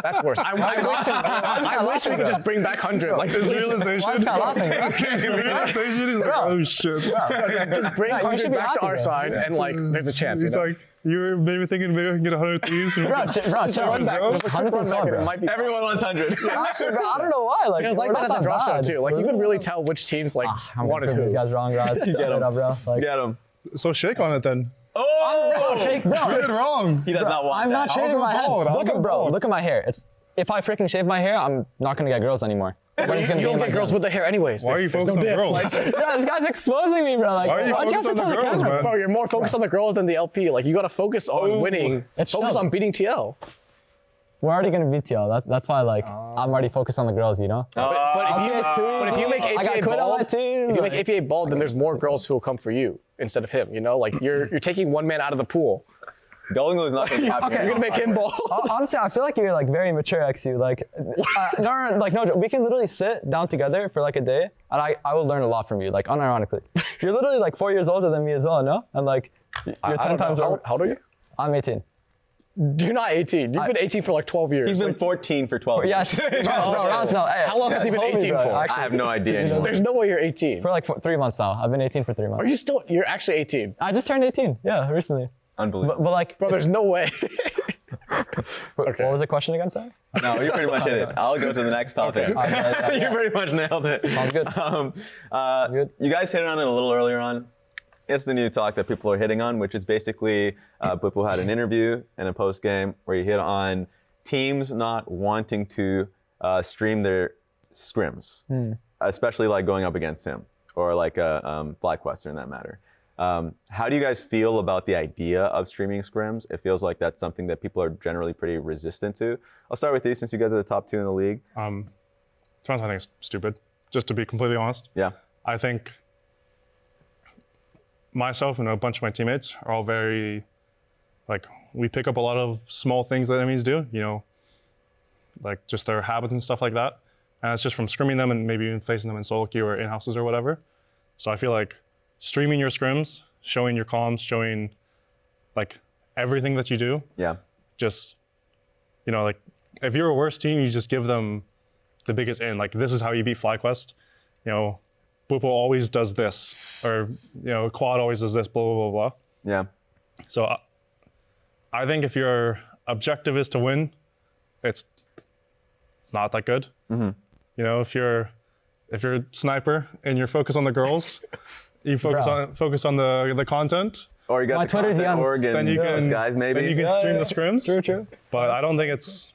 That's worse. I wish we could just bring back 100. Like, His please, realization. Why is Kyle laughing, bro? Realization. He's like, Bro. oh shit. just bring Yeah, you 100 should be back to happy, our bro. side, and like, there's a chance. He's like, you were maybe thinking maybe I can get 100 thieves. Bro, chill. run back. Just a quick 100 run back, and bro. it might be. everyone wants 100. Actually, bro, I don't know why. Like, It was like we're that at not the draw show bad. too. Like, you could really tell which teams like I'm wanted gonna prove these who. guys wrong, guys. Get him. bro. Like, Get him. So shake on it then. Oh! shake, bro. You did wrong. He does not want I'm that. not shaving go my head. bald, I'll Look go at bro. bald. Look at my hair. If I freaking shave my hair, I'm not gonna get girls anymore. You don't get girls with the hair anyways. Why are you There's focused on diff. girls? Like, Bro, this guy's exposing me, bro. Like, Why are you why'd you have focused to on the tell girls, camera? man? bro, you're more focused on the girls than the LP. Like, you gotta focus on winning. It's Focus chill. on beating TL. We're already gonna beat y'all. That's why, like, I'm already focused on the girls, you know? But if you make I got APA quit on my bald, team. if you make APA bald, then there's more girls who will come for you instead of him. Like you're taking one man out of the pool. Golingo is not going to happen. Okay, You're gonna make him bald. Honestly, I feel like you're like very mature, Exyu. Like, no, we can literally sit down together for like a day, and I will learn a lot from you. Like, unironically, you're literally like 4 years older than me as well, no? And like, you're 10 times older. How old are you? I'm 18. You're not 18. You've been 18 for like 12 years. He's been 14 for 12 Yes, years. bro, Ross, no. Hey, How long has he been homie, 18 bro, for? I actually. have no idea anymore. There's no way you're 18. For like 3 months now. I've been 18 for 3 months. Are you still? You're actually 18. I just turned 18. Yeah, recently. Unbelievable. But like, Bro, there's no way. what was the question again, sorry? No, you're pretty much in it. I'll go to the next topic. Yeah. You pretty much nailed it. Sounds good. Good. You guys hit on it a little earlier on. It's the new talk that people are hitting on, which is basically Bwipo had an interview and a post game where he hit on teams not wanting to stream their scrims, especially like going up against him or like a FlyQuest in that matter. How do you guys feel about the idea of streaming scrims? It feels like that's something that people are generally pretty resistant to. I'll start with you since you guys are the top 2 in the league. To be honest, I think it's stupid. Just to be completely honest. Yeah. I think myself and a bunch of my teammates are all very, like, we pick up a lot of small things that enemies do, like just their habits and stuff like that. And it's just from scrimming them and maybe even facing them in solo queue or in houses or whatever. So I feel like streaming your scrims, showing your comms, showing like everything that you do, Yeah. just, like if you're a worse team, you just give them the biggest in. Like, this is how you beat FlyQuest. Bwipo always does this, or Quad always does this, blah, blah, blah, blah. Yeah. So I think if your objective is to win, it's not that good. You know, if you're sniper and you're focused on the girls, you focus on the content. Or you got My the Twitter content DMs. Oregon Then you can guys, maybe. Then you can stream the scrims. True. But I don't think it's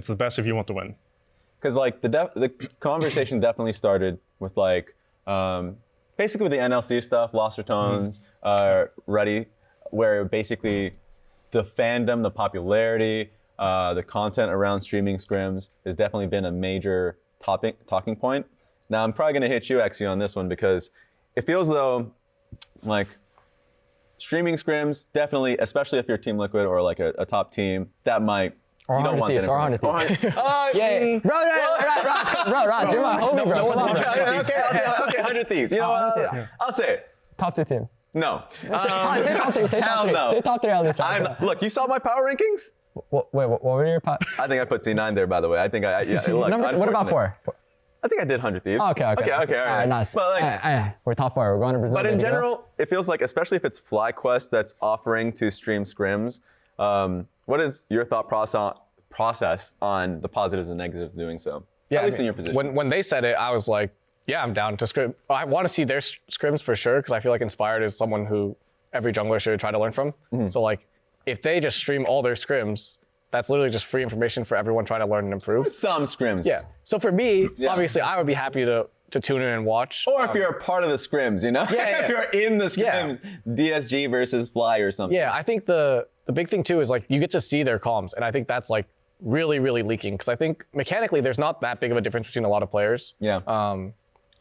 the best if you want to win. Because like the conversation definitely started with like basically with the NLC stuff, Lost Tones, Ready, where basically the fandom, the popularity, the content around streaming scrims has definitely been a major talking point. Now I'm probably gonna hit you, Exyu, on this one because it feels though like streaming scrims definitely, especially if you're Team Liquid or like a top team, that might. Or You don't want that. Or 100 Thieves. Yeah. Bro, Raz, you're my homie, bro. Come on, bro. Okay, 100 Thieves. You know what? I'll say it. Top 2 team. No. Say top 3. Say top Hell 3. no. Say top 3 at least. Look, you saw my power rankings? Wait, what were your pot? I think I put C9 there, by the way. I think yeah. Look, What about 4? I think I did 100 Thieves. Okay, all right. Nice. But, like, we're top 4. We're going to Brazil. but in baby, general, it feels like, especially if it's FlyQuest that's offering to stream scrims, what is your thought process on the positives and negatives of doing so? Yeah, At least in your position. When they said it, I was like, yeah, I'm down to scrim. I want to see their scrims for sure because I feel like Inspired is someone who every jungler should try to learn from. So like, if they just stream all their scrims, that's literally just free information for everyone trying to learn and improve. Some scrims. Yeah. So for me, obviously, I would be happy to tune in and watch. Or if you're a part of the scrims, you know? Yeah. If you're in the scrims, DSG versus Fly or something. Yeah, I think the big thing too is like you get to see their comms, and I think that's like really, really leaking because I think mechanically there's not that big of a difference between a lot of players. Yeah.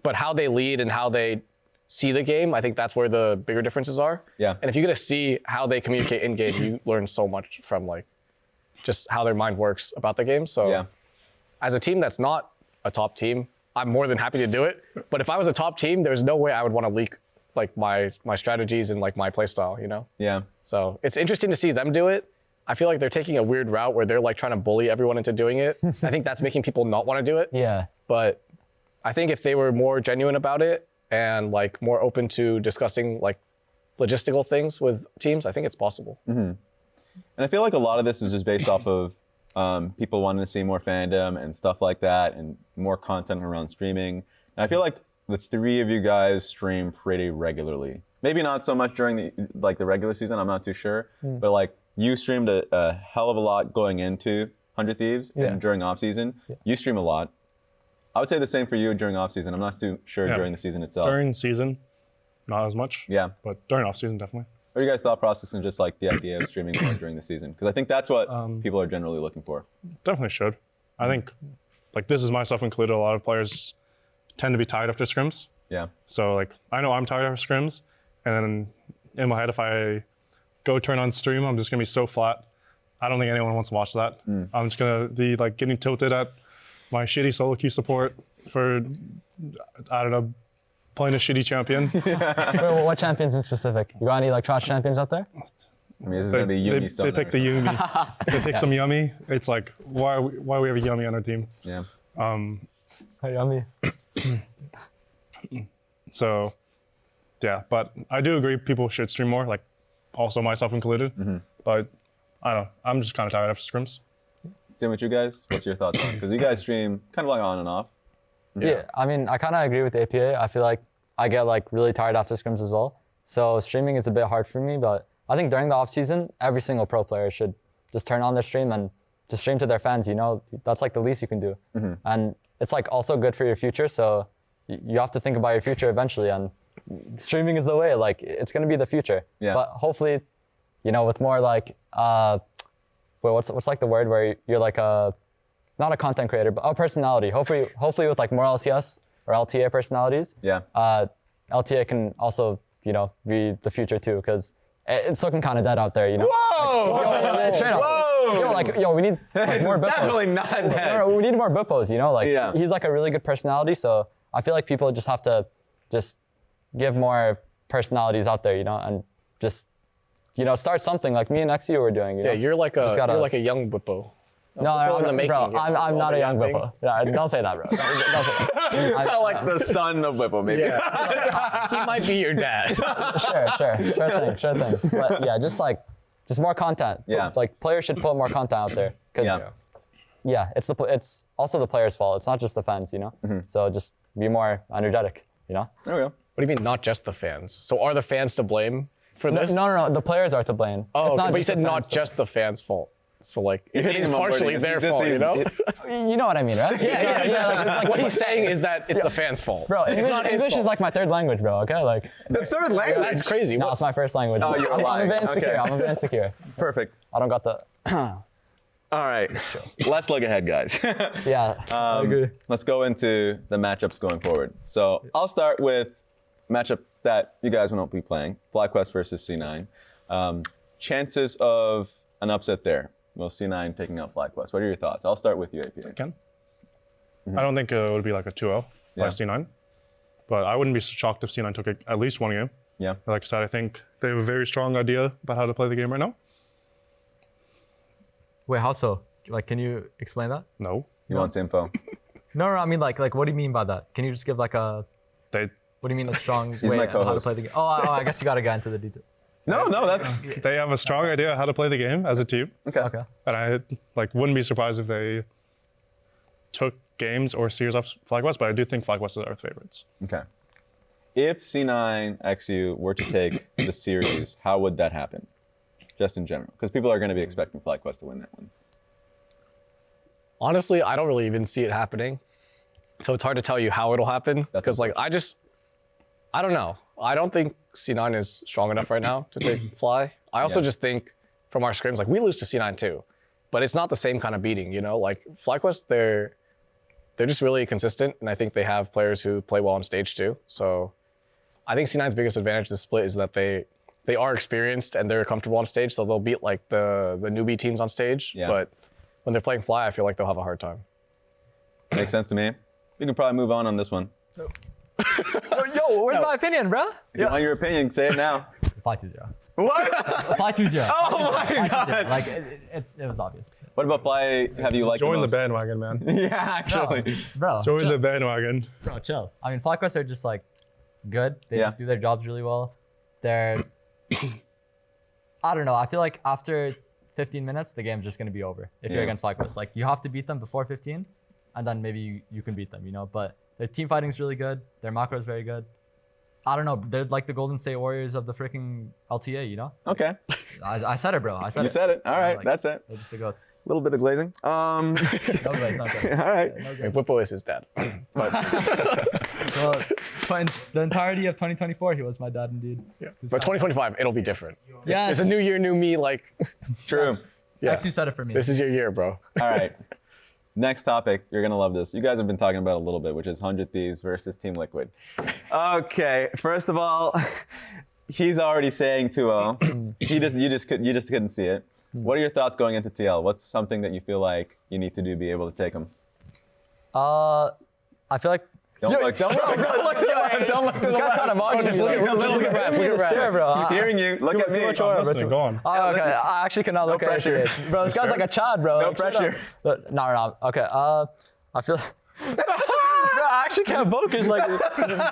But how they lead and how they see the game, I think that's where the bigger differences are. Yeah. And if you get to see how they communicate in game, you learn so much from like just how their mind works about the game. So as a team that's not a top team, I'm more than happy to do it. But if I was a top team, there's no way I would want to leak like my strategies and like my play style, you know? Yeah. So it's interesting to see them do it. I feel like they're taking a weird route where they're like trying to bully everyone into doing it. I think that's making people not want to do it. Yeah. But I think if they were more genuine about it and like more open to discussing like logistical things with teams, I think it's possible. And I feel like a lot of this is just based off of people wanting to see more fandom and stuff like that and more content around streaming. And I feel like the 3 of you guys stream pretty regularly. Maybe not so much during the regular season, I'm not too sure. But like you streamed a hell of a lot going into 100 Thieves and during off season. You stream a lot. I would say the same for you during off season. I'm not too sure during the season itself. During season, not as much. Yeah. But during off season, definitely. What are you guys' thought process and just like the idea of streaming more during the season? Because I think that's what people are generally looking for. Definitely should. I think, like this is myself included, a lot of players tend to be tired after scrims. Yeah. So like, I know I'm tired after scrims, and then in my head, if I go turn on stream, I'm just gonna be so flat. I don't think anyone wants to watch that. I'm just gonna be like getting tilted at my shitty solo queue support for, I don't know, playing a shitty champion. Wait, what champions in specific? You got any like trash champions out there? I mean, this is going to be Yumi They Summoner pick the or Yumi. They pick some Yummy. It's like, why we have a Yummy on our team? something. Hey, yummy. So, yeah, but I do agree people should stream more, like also myself included. But I don't know, I'm just kind of tired after scrims. Same with you guys? What's your thoughts on it? Because you guys stream kind of like on and off. Yeah, I mean, I kind of agree with the APA. I feel like I get like really tired after scrims as well. So streaming is a bit hard for me, but I think during the off season, every single pro player should just turn on their stream and just stream to their fans. You know, that's like the least you can do. And it's like also good for your future. So you have to think about your future eventually, and streaming is the way. Like it's gonna be the future. Yeah. But hopefully, you know, with more like what's like the word where you're like not a content creator, but a personality. Hopefully with like more LCS or LTA personalities. Yeah. LTA can also, you know, be the future too, because it's looking kind of dead out there, you know. Whoa! Yo, straight up. Whoa! We need like, more Bwipos. Definitely not dead. We need more Bwipos, you know. Like Yeah. he's like a really good personality, so I feel like people just have to just give more personalities out there, you know, and just, you know, start something like me and Exyu were doing. You know? Yeah, you're like a young Bwipo. No, Bwipo in the I'm, making bro, here, I'm all not the a young young thing. Bwipo. Yeah, don't say that, bro. Don't say that. Like the son of Bwipo, maybe. Yeah. He might be your dad. Sure thing. But yeah, just more content. Yeah. Like players should put more content out there because Yeah. it's also the players' fault. It's not just the fans, you know. So just be more energetic, you know. There we go. What do you mean, not just the fans? So are the fans to blame for this? No. The players are to blame. Oh, it's okay, not but you just said the not fans to just the fans' fault. So like, it hitting is him on partially wording. their It's just- fault, you know? You know what I mean, right? Like, what he's saying is that it's the fans' fault. Bro, it's not his English fault. is like my third language, bro. Okay, like. The third language. That's crazy. No, What- it's my first language. Oh, you're I'm lying. a bit insecure. Okay. I'm a bit insecure. Perfect. I don't got the. All right. Let's look ahead, guys. Yeah. I agree. Let's go into the matchups going forward. So I'll start with matchup that you guys will not be playing: FlyQuest versus C9. Chances of an upset there. Well, C9 taking out FlyQuest. What are your thoughts? I'll start with you, APA. Ken? I don't think it would be like a 2-0 Yeah. by C9. But I wouldn't be shocked if C9 took at least one game. Yeah. Like I said, I think they have a very strong idea about how to play the game right now. Wait, how so? Like, can you explain that? No. He wants info. No, I mean like what do you mean by that? Can you just give like a They what do you mean a strong He's way my of how to co-host. play the game? Oh, I guess you gotta get into the detail. No, that's they have a strong idea how to play the game as a team. okay. Okay. And I wouldn't be surprised if they took games or series off FlyQuest, but I do think FlyQuest is our favorites. Okay. If C9 Exyu were to take the series, how would that happen? Just in general, because people are going to be expecting FlyQuest to win that one. Honestly, I don't really even see it happening. So it's hard to tell you how it'll happen. Because like I don't know. I don't think C9 is strong enough right now to take Fly. I also just think from our scrims, like we lose to C9 too. But it's not the same kind of beating, you know? Like FlyQuest, they're just really consistent, and I think they have players who play well on stage too. So I think C9's biggest advantage to split is that they are experienced and they're comfortable on stage, so they'll beat like the newbie teams on stage. Yeah. But when they're playing Fly, I feel like they'll have a hard time. Makes sense to me. We can probably move on this one. Yo, where's my opinion, bro? If you want your opinion, say it now. Fly 2-0. What? Fly 2-0. Oh my God. Like it was obvious. What about Fly? Have you liked Join the most? bandwagon, man. Yeah, actually. Bro, Join chill. the bandwagon. Bro, chill. I mean, FlyQuest are just like good. They Yeah. just do their jobs really well. They're, I don't know. I feel like after 15 minutes, the game's just gonna be over if you're Yeah. against FlyQuest. Like you have to beat them before 15, and then maybe you can beat them, you know. But their team fighting's really good. Their macro is very good. I don't know. They're like the Golden State Warriors of the freaking LTA, you know. Okay. I said it, bro. I said You it. said it. All right, Like, that's it. They're just the goats. A little bit of glazing. No way, not good. All right. No Like, good. Bwipo is his dad. But, Well, the entirety of 2024, he was my dad indeed. yeah. But 2025, it'll be different. Yeah, It's a new year, new me. Like, True. yeah. Exyu said it for me. This is your year, bro. All right. Next topic. You're going to love this. You guys have been talking about it a little bit, which is 100 Thieves versus Team Liquid. Okay. First of all, he's already saying 2-0. You just couldn't see it. What are your thoughts going into TL? What's something that you feel like you need to do to be able to take them? I feel like Don't look to the left. Don't look to the this guy's left. kind of mugging just me, look like, at Raz, look at Raz, look at stare, Raz. bro. He's hearing you. Look at me. much I'm Bro, listening, go on. Oh, okay. I actually cannot look at pressure. it. Bro, this guy's like a Chad, bro. No Like, shut pressure. up. No. Okay. I feel. Bro, I actually can't focus. Like,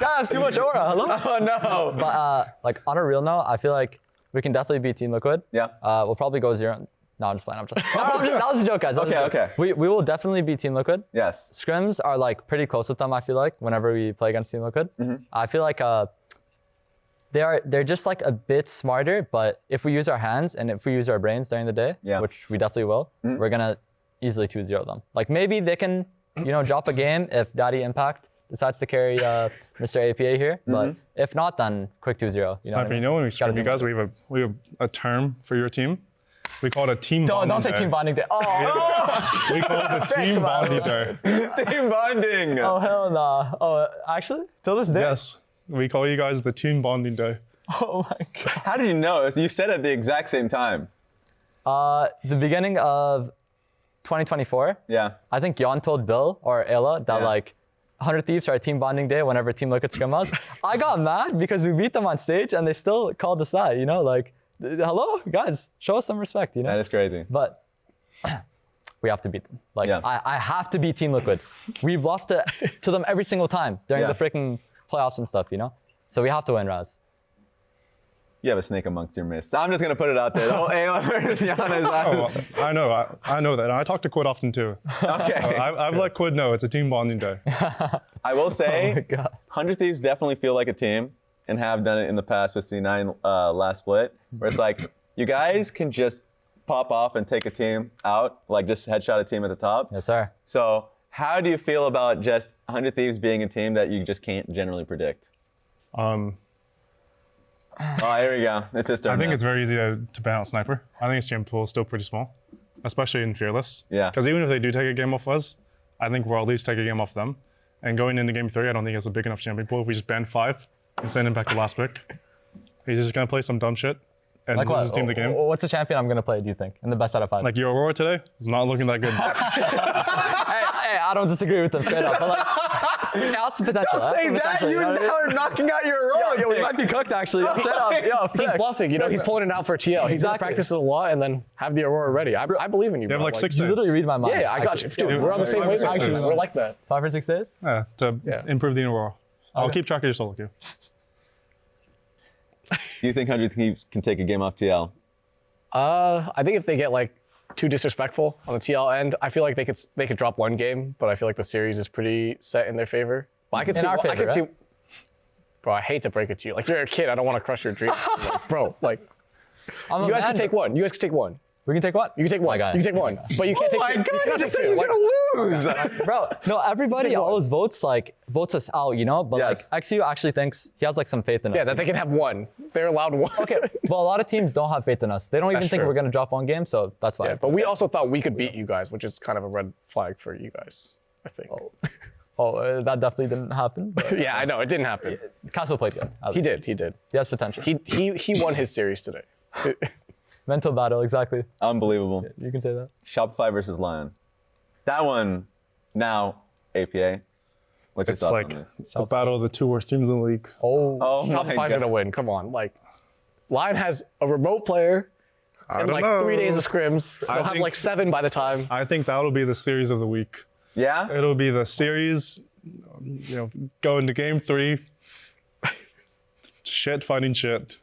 guys, too much aura. Hello. Oh, no. But like on a real note, I feel like we can definitely beat Team Liquid. Yeah. We'll probably go 0. No, I'm just playing. That was a joke, guys. That was a Okay, joke. okay. We will definitely beat Team Liquid. Yes. Scrims are like pretty close with them. I feel like whenever we play against Team Liquid, I feel like they're just like a bit smarter. But if we use our hands and if we use our brains during the day, Yeah. which we definitely will, we're gonna easily 2-0 them. Like maybe they can, drop a game if Daddy Impact decides to carry Mr. APA here. But if not, then quick 2-0. You know what I Sniper, mean? you know when we Gotta scrim do you guys, more. we have a term for your team. We call it a team bonding Don't say day. team bonding day. Oh, We call it the team bonding day. Team bonding. oh hell nah. Oh, actually, till this day. Yes, we call you guys the team bonding day. Oh my god. How did you know? You said it at the exact same time. The beginning of 2024. Yeah. I think Jan told Bill or Ella that Yeah. like 100 Thieves are team bonding day whenever Team Liquid scrim us. I got mad because we beat them on stage and they still called us that, like, hello, guys, show us some respect, That is crazy. But we have to beat them. Like, Yeah. I have to beat Team Liquid. We've lost to them every single time during Yeah. the freaking playoffs and stuff, you know? So we have to win, Raz. You have a snake amongst your midst. I'm just gonna put it out there. The whole AO versus Giannis. Oh, I know. I know that. I talk to Quid often too. Okay. I've let Quid know it's a team bonding day. I will say, Oh my God. 100 Thieves definitely feel like a team and have done it in the past with C9 last split, where it's like, you guys can just pop off and take a team out, like just headshot a team at the top. Yes, sir. So how do you feel about just 100 Thieves being a team that you just can't generally predict? Oh, here we go. It's his turn. I think now. it's very easy to ban out Sniper. I think his champ pool is still pretty small, especially in Fearless. Yeah. Because even if they do take a game off us, I think we'll at least take a game off them. And going into game 3, I don't think it's a big enough champion pool. If we just ban 5 and send him back to last pick, he's just gonna play some dumb shit and Like lose what? his team the game. What's the champion I'm going to play, do you think? In the best out of 5? Like your Aurora today is not looking that good. Hey, I don't disagree with them straight up, but like, it has the potential. Don't say that. You know what I mean? now are knocking out your Aurora. Yo, we might be cooked actually. Yo, straight up. Yo, He's frick. bluffing, you know. He's pulling it out for TL. He's gonna Exactly. practice it a lot and then have the Aurora ready. I believe in you. You have bro. like 6 You days. literally read my mind. Yeah, I got you. actually. Dude, we're on the same Five or wavelength. 6 days. We're like that. 5 or 6 days? Yeah, to Yeah. improve the Aurora. I'll Okay. keep track of your solo queue. Do you think 100 Thieves can take a game off TL? I think if they get like too disrespectful on the TL end, I feel like they could drop one game, but I feel like the series is pretty set in their favor. But I could In see, our I favor, could see. right? Bro, I hate to break it to you. Like you're a kid. I don't want to crush your dreams. Like, bro, like I'm a you guys man, can take one. You guys can take one. We can take what? You can take one. guy. You can take one. But you can't Oh take my two. God, You he cannot just take said two. he's Like, gonna lose. Bro, no, everybody always votes us out, you know? But Yes. like, Exyu actually thinks he has like some faith in us. yeah, that they can have one. They're allowed one. Okay, but a lot of teams don't have faith in us. They don't even That's think true. we're gonna drop one game, so that's why. Yeah, but we also thought we could beat you guys, which is kind of a red flag for you guys, I think. That definitely didn't happen. But Yeah, I know it didn't happen. Castle played good. at He least. did. He did. He has potential. He won his series today. Mental battle, exactly. Unbelievable. You can say that. Shopify versus Lyon. That one, now APA. What's your It's thoughts like on this? the battle of the 2 worst teams in the league. Oh, Oh my Shopify's God. gonna win. Come on, like Lyon has a remote player I and don't like know. 3 days of scrims. They'll have think- like 7 by the time. I think that'll be the series of the week. Yeah? It'll be the series, go into game 3. Shit fighting shit.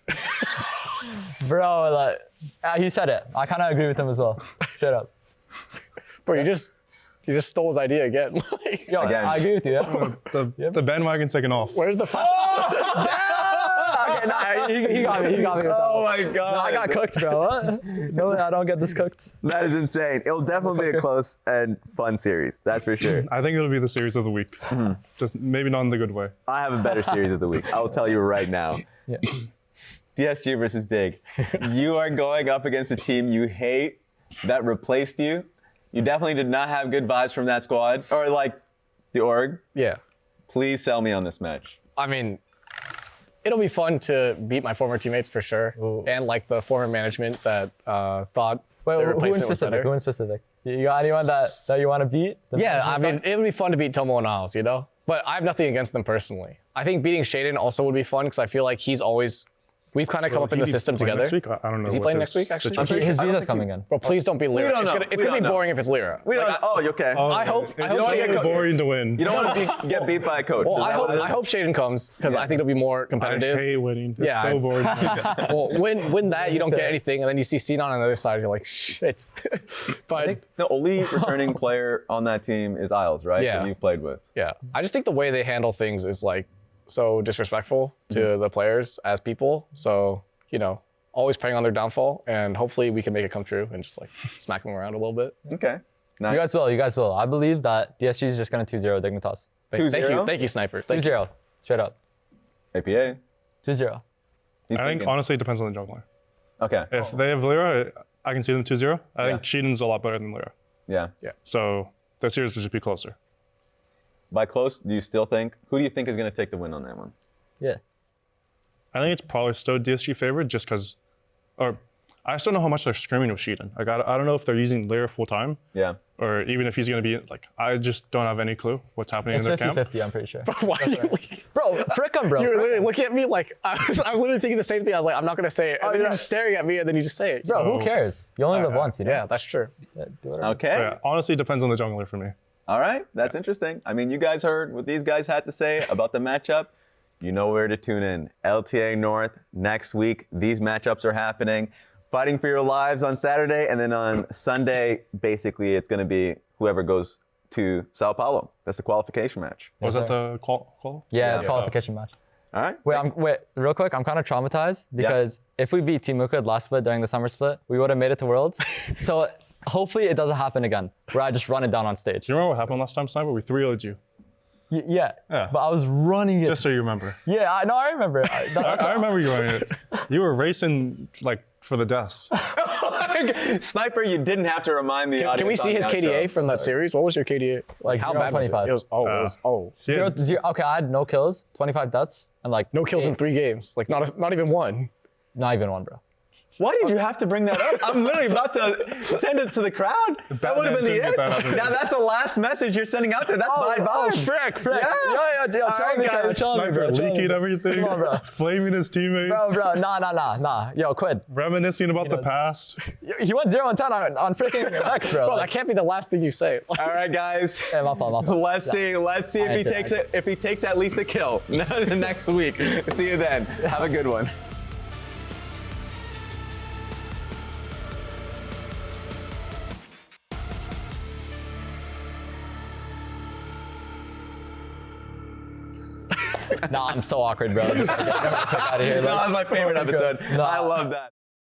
bro, like, he said it. I kind of agree with him as well. Straight up. Bro, you just stole his idea again. Like, Yo, Again. I agree with you. Yeah? The bandwagon's taken off. where's the Okay, nah, he got me. He got me with that Oh one. my God. No, I got cooked, bro. What? No, I don't get this cooked. That is insane. It'll definitely be a close and fun series. That's for sure. I think it'll be the series of the week. Just maybe not in the good way. I have a better series of the week. I will tell you right now. Yeah. DSG versus Dig. You are going up against a team you hate that replaced you. You definitely did not have good vibes from that squad or like the org. Yeah. Please sell me on this match. I mean, it'll be fun to beat my former teammates for sure, Ooh. and like the former management that thought Wait, their who in replacement was specific? better. Who in specific? You got anyone that you want to beat? Yeah, I mean, it would be fun to beat Tomo and Niles, you know? But I have nothing against them personally. I think beating Shaden also would be fun because I feel like he's always, we've kind of come up in the system together. Next week? I don't know. Is he what playing his next week, actually? situation- his I don't visa's think coming in. Bro, please don't be Lyra. don't It's know. gonna, We don't be know. boring if it's Lyra. We don't. Oh, you okay? I hope It's Shaden- so boring to win. You don't want to get beat by a coach. Well, Is I that hope what it is? I hope Shaden comes because I think it'll be more I competitive. hate winning. It's Yeah, so I- boring. Well, win that, you don't get anything, and then you see Cenon on the other side, you're like, shit. But I think the only returning player on that team is Isles, right? Yeah. That you've played with. yeah, I just think the way they handle things is like so disrespectful to the players as people. So, always preying on their downfall, and hopefully we can make it come true and just like smack them around a little bit. Okay. Nice. You guys will. I believe that DSG is just going to 2-0 Dignitas. Thank you, Sniper. Thank you. 2-0. Straight up. APA. 2-0. He's I think thinking. honestly it depends on the jungler. Okay. If they have Lyra, I can see them 2-0. I Yeah. think Sheedan's a lot better than Lyra. Yeah. So the series will just be closer. By close, do you still think? Who do you think is going to take the win on that one? Yeah. I think it's probably still DSG favored just because, or I just don't know how much they're scrimming with Sheedan. Like I don't know if they're using Lyra full time, Yeah. or even if he's going to be like, I just don't have any clue what's happening It's in their camp. 50-50, I'm pretty sure. Why are you Bro, frick him, bro. You were Frick literally him. looking at me like I was literally thinking the same thing. I was like, I'm not gonna say it. And then you're just staring at me, and then you just say it. Bro, who So- cares? You only live once, you know? Yeah, that's true. Yeah, do whatever. Okay. So, yeah, honestly, it depends on the jungler for me. All right. That's interesting. I mean, you guys heard what these guys had to say about the matchup. You know where to tune in. LTA North next week. These matchups are happening. Fighting for your lives on Saturday, and then on Sunday, basically, it's going to be whoever goes to Sao Paulo. That's the qualification match. Was Yes, that the qual? Yeah, it's Yeah. qualification match. All right. Wait, real quick, I'm kind of traumatized because if we beat Team Liquid last split during the summer split, we would have made it to Worlds. So hopefully it doesn't happen again, where I just run it down on stage. Do you remember what happened last time, Sniper? We 3-0'd you. Yeah, Yeah. but I was running it. Just so you remember. Yeah, I know, I remember. I remember you running it. You were racing like for the deaths. Sniper, you didn't have to remind the audience. Can we see on his the KDA outro. from that series? What was your KDA? Like how 0 bad was it? 25. It was it was Yeah. 0, okay, I had no kills, 25 deaths, and like no kills in 3 games. Like not even one. not even one, bro. Why did you have to bring that up? I'm literally about to send it to the crowd. That would have been the couldn't end. get that out of Now me. that's the last message you're sending out there. That's bad vibes. frick. Yeah. Yo, All right, guys. Sniper leaking everything, Come on, bro. flaming his teammates, Bro, nah. Yo, quit. reminiscing about the knows. past. He went 0 and 10 on freaking X, bro. Bro, Like, that can't be the last thing you say. All right, guys. hey, my fault. Let's see if he I takes it. If he takes at least a kill next week. See you then. Have a good one. Nah, I'm so awkward, bro. Just, get out of here. That was my favorite episode. No. I love that.